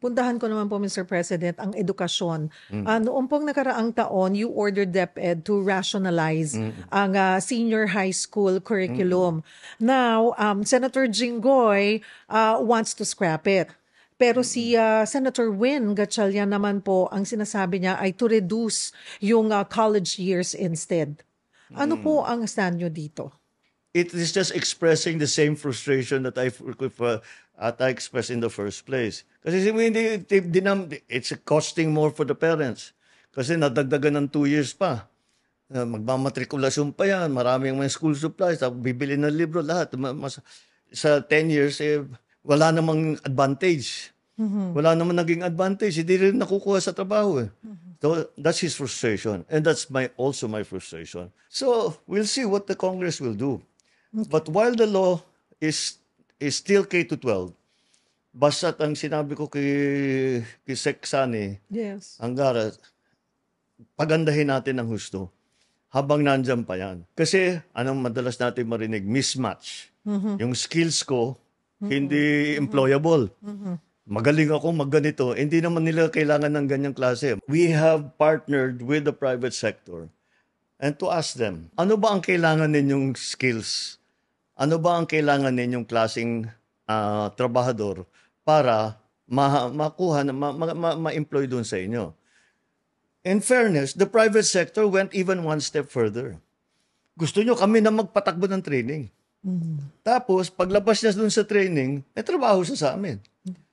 puntahan ko naman po, Mr. President, ang edukasyon. Noong pong nakaraang taon, you ordered DepEd to rationalize ang senior high school curriculum. Now, Senator Jinggoy wants to scrap it. Pero si Senator Win Gatchalian naman po, ang sinasabi niya ay to reduce yung college years instead. Ano po ang stand nyo dito? It is just expressing the same frustration that I expressed in the first place. Kasi it's costing more for the parents. Kasi nadagdagan ng 2 years pa. Magmamatrikulasyon pa yan. Maraming mga school supplies. Bibili ng libro, lahat. Sa 10 years, wala namang advantage. Wala namang naging advantage. Hindi rin nakukuha sa trabaho. So that's his frustration. And that's also my frustration. So we'll see what the Congress will do. But while the law is still K-12, basta't ang sinabi ko kay Sec. Sani, Yes. Angara, pagandahin natin ang husto habang nandyan pa yan. Kasi anong madalas natin marinig? Mismatch. Yung skills ko, hindi employable. Magaling ako magganito, hindi naman nila kailangan ng ganyang klase. We have partnered with the private sector and to ask them, ano ba ang kailangan ninyong skills? Ano ba ang kailangan ninyong klaseng trabahador para makuha, ma-employ doon sa inyo? In fairness, the private sector went even one step further. Gusto nyo kami na magpatakbo ng training. Tapos, paglabas niya doon sa training, may trabaho siya sa amin.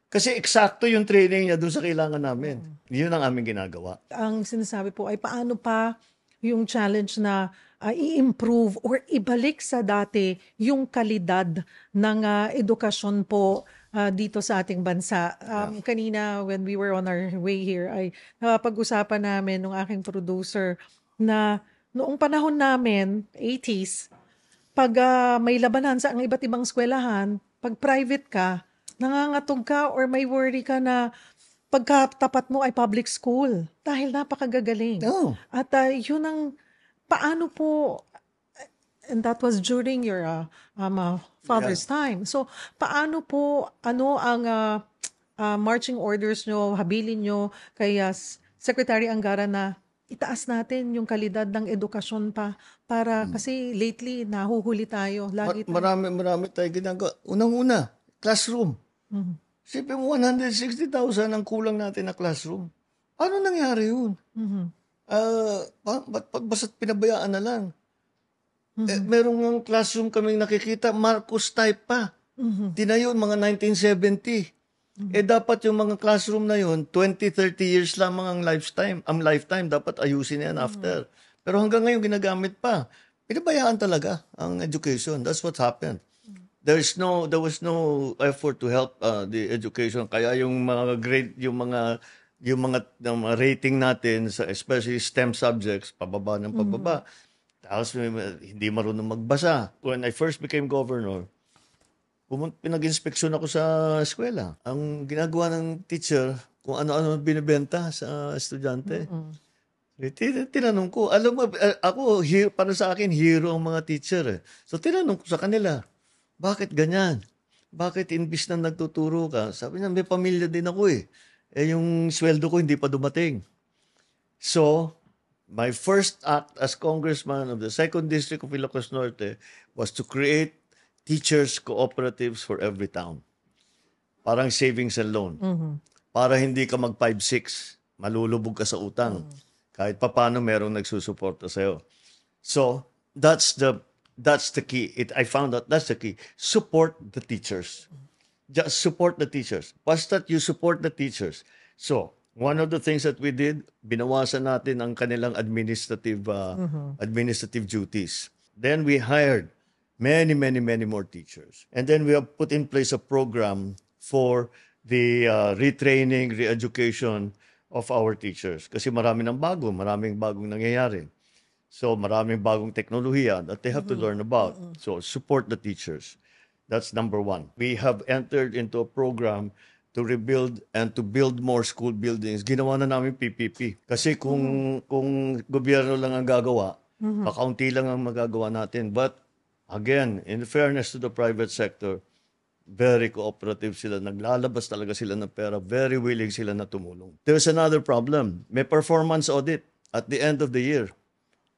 Kasi eksakto yung training niya doon sa kailangan namin. Yun ang aming ginagawa. Ang sinasabi po ay paano pa yung challenge na i-improve or ibalik sa dati yung kalidad ng edukasyon po dito sa ating bansa. Kanina when we were on our way here ay napag-usapan namin ng aking producer na noong panahon namin, 80s, pag may labanan sa ang iba't ibang eskwelahan, pag private ka, nangangatog ka or may worry ka na pagkatapat mo ay public school dahil napakagagaling. Oh. At yun ang paano po, and that was during your father's time. So, paano po, ano ang marching orders nyo, habilin nyo kay Secretary Angara na itaas natin yung kalidad ng edukasyon pa para kasi lately nahuhuli tayo. Lagi tayo. Marami tayo ginagawa. Unang-una, classroom. Sipin mo, 160,000 ang kulang natin na classroom. Paano nangyari yun? Basta't pinabayaan na lang. Merong ng classroom kaming nakikita, Marcos type pa. Tinayo mga 1970. Dapat yung mga classroom na yun, 20-30 years lamang ang lifetime. Dapat ayusin yan after. Pero hanggang ngayon ginagamit pa. Pinabayaan talaga ang education. That's what happened. There was no effort to help the education. Kaya yung mga grade, yung mga rating natin sa especially STEM subjects, pababa ng pababa. Tapos hindi marunong magbasa. When I first became governor, pinag-inspeksyon ako sa eskwela. Ang ginagawa ng teacher, kung ano-ano binibenta sa estudyante. Tinanong ko, alam mo, ako, para sa akin, hero ang mga teacher. So tinanong ko sa kanila, bakit ganyan? Bakit imbis na nagtuturo ka? Sabi niya, may pamilya din ako yung sweldo ko hindi pa dumating. So, my first act as congressman of the 2nd District of Ilocos Norte was to create teachers cooperatives for every town. Parang savings and loan. Para hindi ka mag 5-6, malulubog ka sa utang. Kahit paano merong nagsusuporta sa'yo. So, that's the key. I found out that's the key. Support the teachers. Just support the teachers. Basta't you support the teachers. So, one of the things that we did, binawasan natin ang kanilang administrative duties. Then we hired many more teachers. And then we have put in place a program for the retraining, re-education of our teachers. Kasi maraming bagong nangyayari. So maraming bagong teknolohiya that they have to learn about. So support the teachers. That's number one. We have entered into a program to rebuild and to build more school buildings. Ginawa na namin PPP. Kasi kung gobyerno lang ang gagawa, kakaunti lang ang magagawa natin. But again, in fairness to the private sector, Very cooperative sila. Naglalabas talaga sila ng pera. Very willing sila na tumulong. There's another problem. May performance audit at the end of the year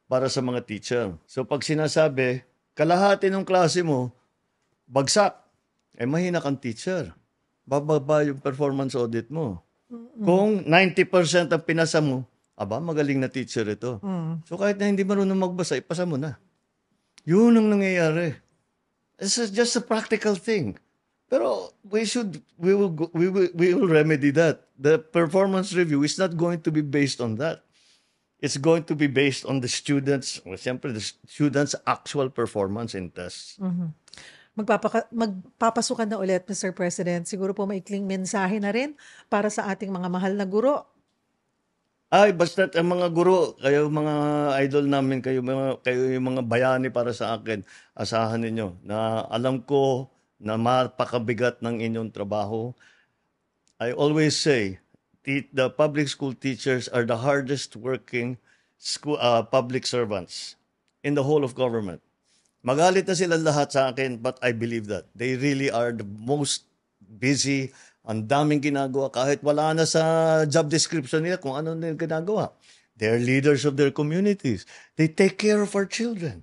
para sa mga teacher. So pag sinasabi, kalahati ng klase mo, bagsak, mahina kang teacher. Bababa yung performance audit mo. Kung 90% ang pinasa mo, magaling na teacher ito. So kahit na hindi marunong magbasa, ipasa mo na. Yun ang nangyayari. It's just a practical thing. Pero we will remedy that. The performance review is not going to be based on that. It's going to be based on the students' actual performance in tests. Magpapasukan na ulit, Mr. President. Siguro po maikling mensahe na rin para sa ating mga mahal na guro. Basta ang mga guro, kayo mga idol namin, kayo yung mga bayani para sa akin, asahan ninyo na alam ko na mapakabigat ng inyong trabaho. I always say, the public school teachers are the hardest working public servants in the whole of government. Magalit na sila lahat sa akin, but I believe that. They really are the most busy. Ang daming ginagawa kahit wala na sa job description nila kung ano nila ginagawa. They're leaders of their communities. They take care of our children.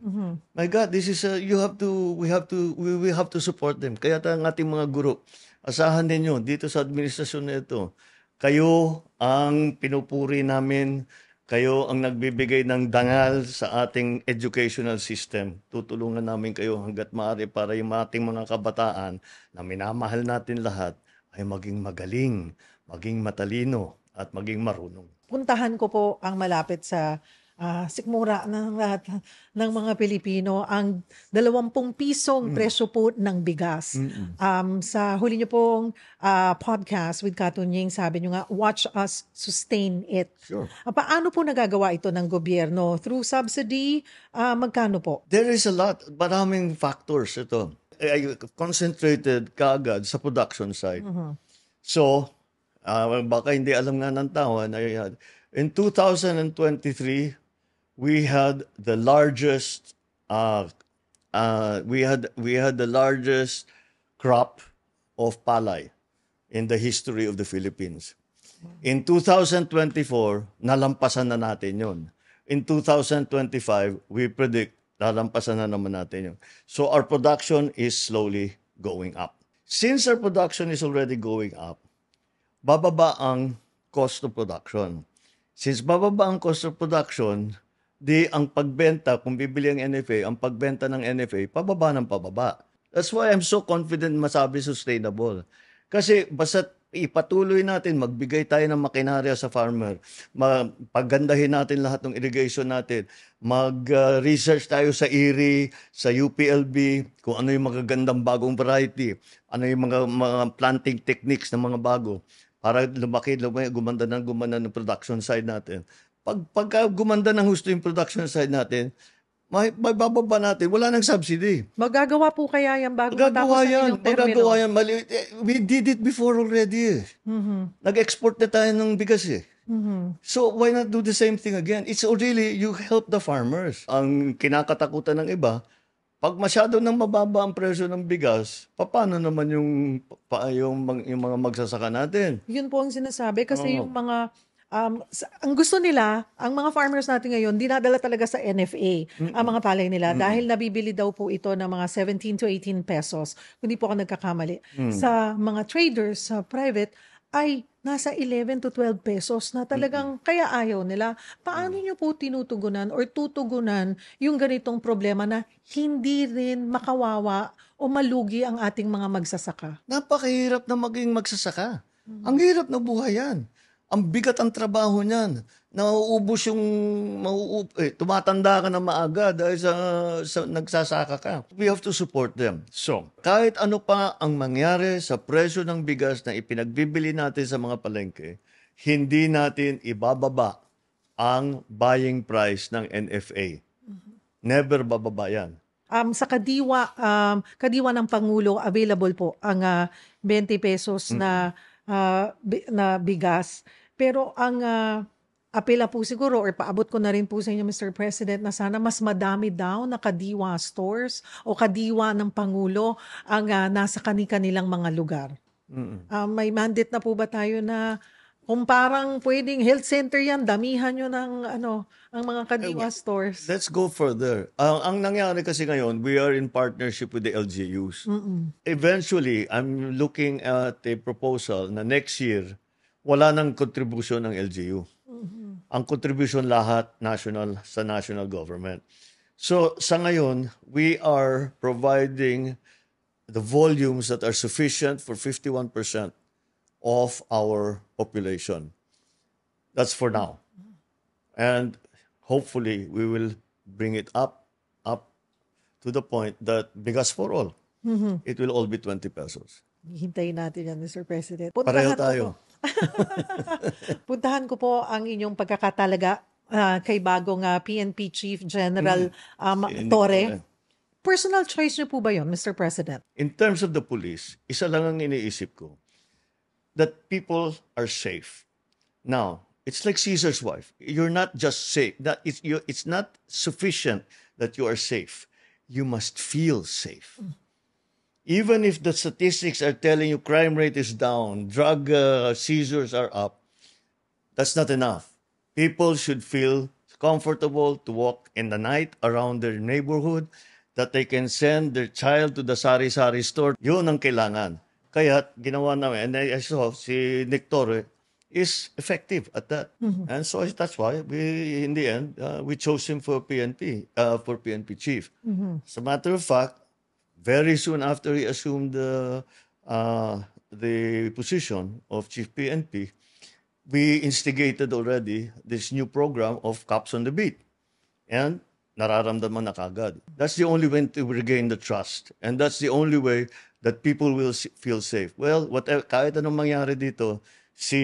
My God, this is we have to support them. Kaya ang ating mga guro, asahan ninyo dito sa administrasyon na ito. Kayo ang pinupuri namin. Kayo ang nagbibigay ng dangal sa ating educational system. Tutulungan namin kayo hanggat maaari para yung ating mga kabataan na minamahal natin lahat ay maging magaling, maging matalino, at maging marunong. Puntahan ko po ang malapit sa sikmura ng lahat ng mga Pilipino, ang 20 pisong presyo po ng bigas. Sa huli niyo pong podcast with Katunying, sabi niyo nga, watch us sustain it. Sure. Paano po nagagawa ito ng gobyerno? Through subsidy? Magkano po? There is a lot, maraming factors ito. I concentrated kaagad sa production side. So, baka hindi alam nga ng tao, in 2023, we had the largest crop of palay in the history of the Philippines. In 2024, nalampasan na natin yon. In 2025, we predict lalampasan na naman natin yun. So our production is slowly going up. Since our production is already going up, bababa ang cost of production. Since bababa ang cost of production, ang pagbenta, kung bibili ang NFA, ang pagbenta ng NFA, pababa ng pababa. That's why I'm so confident masabi sustainable. Kasi basta ipatuloy natin, magbigay tayo ng makinarya sa farmer, paggandahin natin lahat ng irrigation natin, mag-research tayo sa IRRI, sa UPLB, kung ano yung magagandang bagong variety, ano yung mga planting techniques ng mga bago, para gumanda ng production side natin. Pag gumanda ng husto yung production side natin, may bababa natin. Wala nang subsidy. Magagawa po kaya yan bago matapos ang inyong termino? Magagawa yan. We did it before already. Nag-export na tayo ng bigas So why not do the same thing again? It's really, you help the farmers. Ang kinakatakutan ng iba, pag masyado nang mababa ang presyo ng bigas, paano naman yung mga magsasaka natin? Yun po ang sinasabi kasi yung mga ang gusto nila, ang mga farmers natin ngayon, dinadala talaga sa NFA ang mga palay nila dahil nabibili daw po ito ng mga 17 to 18 pesos. Kung di po ako nagkakamali. Sa mga traders, sa private, ay nasa 11 to 12 pesos na talagang kaya ayaw nila. Paano nyo po tinutugunan or tutugunan yung ganitong problema na hindi rin makawawa o malugi ang ating mga magsasaka? Napakahirap na maging magsasaka. Ang hirap na buhay yan. Ang bigat ang trabaho niyan. Nauubos tumatanda ka na maaga dahil sa nagsasaka ka. We have to support them. So, kahit ano pa ang mangyari sa presyo ng bigas na ipinagbibili natin sa mga palengke, hindi natin ibababa ang buying price ng NFA. Never bababa yan. Sa kadiwa ng Pangulo, available po ang 20 pesos na bigas. Pero ang apela po siguro or paabot ko na rin po sa inyo, Mr. President, na sana mas madami daw na kadiwa stores o kadiwa ng Pangulo ang nasa kani-kanilang mga lugar. Mm. May mandate na po ba tayo na kung parang pwedeng health center yan, damihan nyo ng ang mga kadiwa stores? Let's go further. Ang nangyari kasi ngayon, we are in partnership with the LGUs. Eventually, I'm looking at a proposal na next year, wala nang contribution ng LGU. Ang contribution lahat sa national government. So sa ngayon, we are providing the volumes that are sufficient for 51% of our population. That's for now. And hopefully, we will bring it up to the point that bigas for all. It will all be 20 pesos. Hintayin natin yan, Mr. President. Pareho tayo. Puntahan ko po ang inyong pagkakatalaga kay bagong PNP Chief General Si Torre. Personal choice niyo po ba yun, Mr. President? In terms of the police, isa lang ang iniisip ko, that people are safe. Now, it's like Caesar's wife. You're not just safe. It's not sufficient that you are safe. You must feel safe. Even if the statistics are telling you crime rate is down, drug seizures are up, that's not enough. People should feel comfortable to walk in the night around their neighborhood, that they can send their child to the sari-sari store. Yun ang kailangan. Kaya ginawa namin, and I saw si Nick Torre is effective at that. And so that's why we, in the end, we chose him for PNP chief. As a matter of fact, very soon after he assumed the position of Chief PNP, we instigated already this new program of Cops on the Beat. And nararamdaman na kagad. That's the only way to regain the trust. And that's the only way that people will feel safe. Well, whatever, kahit anong mangyari dito, si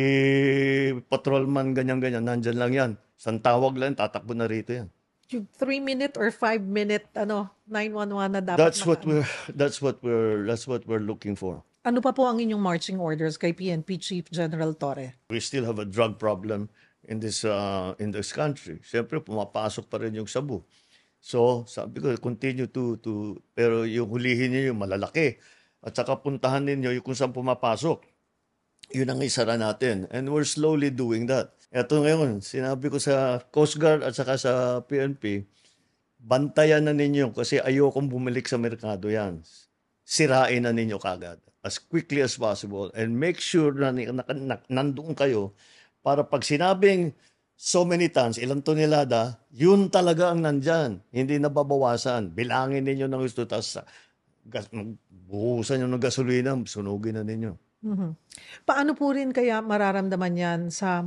patrolman ganyan-ganyan, nandyan lang yan. Isang tawag lang, tatakbo na rito yan. Yung 3-minute or 5-minute 911 na dapat That's what we're looking for. Ano pa po ang inyong marching orders kay PNP Chief General Torre? We still have a drug problem in this country. Siyempre pumapasok pa rin yung sabu. So, sabi ko continue to pero yung hulihin niyo yung malalaki at saka puntahan ninyo yung kung saan pumapasok. Yun ang isara natin. And we're slowly doing that. Ito ngayon, sinabi ko sa Coast Guard at saka sa PNP, bantayan na ninyo kasi ayokong bumalik sa merkado yan. Sirain na ninyo kagad as quickly as possible and make sure na nandoon kayo para pag sinabing so many tons, ilang tonelada, yun talaga ang nandyan. Hindi nababawasan. Bilangin ninyo ng gusto, tapos buhusan nyo ng gasolina, sunugin na ninyo. Paano po rin kaya mararamdaman yan sa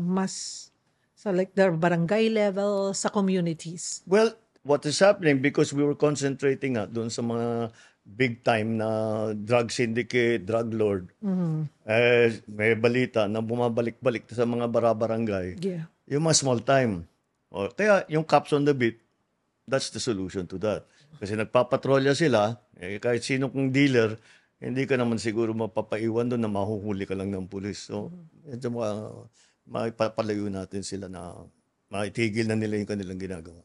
like the barangay level, sa communities? Well, what is happening because we were concentrating doon sa mga big time na drug syndicate, drug lord. May balita na bumabalik-balik sa mga barangay. Yeah. Yung mga small time. Kaya yung Cops on the Beat, that's the solution to that. Kasi nagpapatrolya sila, kahit sino kong dealer, hindi ka naman siguro mapapaiwan doon na mahuhuli ka lang ng pulis. So, medyo maipapalayo natin sila na maitigil na nila yung kanilang ginagawa.